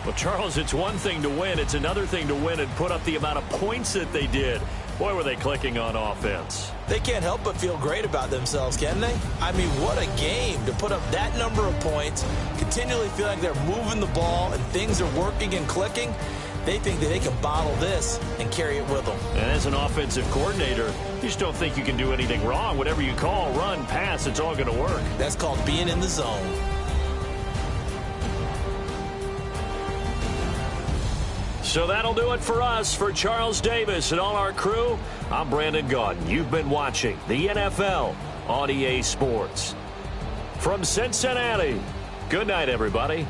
Well, Charles, it's one thing to win. It's another thing to win and put up the amount of points that they did. Boy, were they clicking on offense. They can't help but feel great about themselves, can they? I mean, what a game to put up that number of points, continually feel like they're moving the ball and things are working and clicking. They think that they can bottle this and carry it with them. And as an offensive coordinator, you just don't think you can do anything wrong. Whatever you call, run, pass, it's all going to work. That's called being in the zone. So that'll do it for us. For Charles Davis and all our crew, I'm Brandon Gaudin. You've been watching the NFL on EA Sports. From Cincinnati, good night, everybody.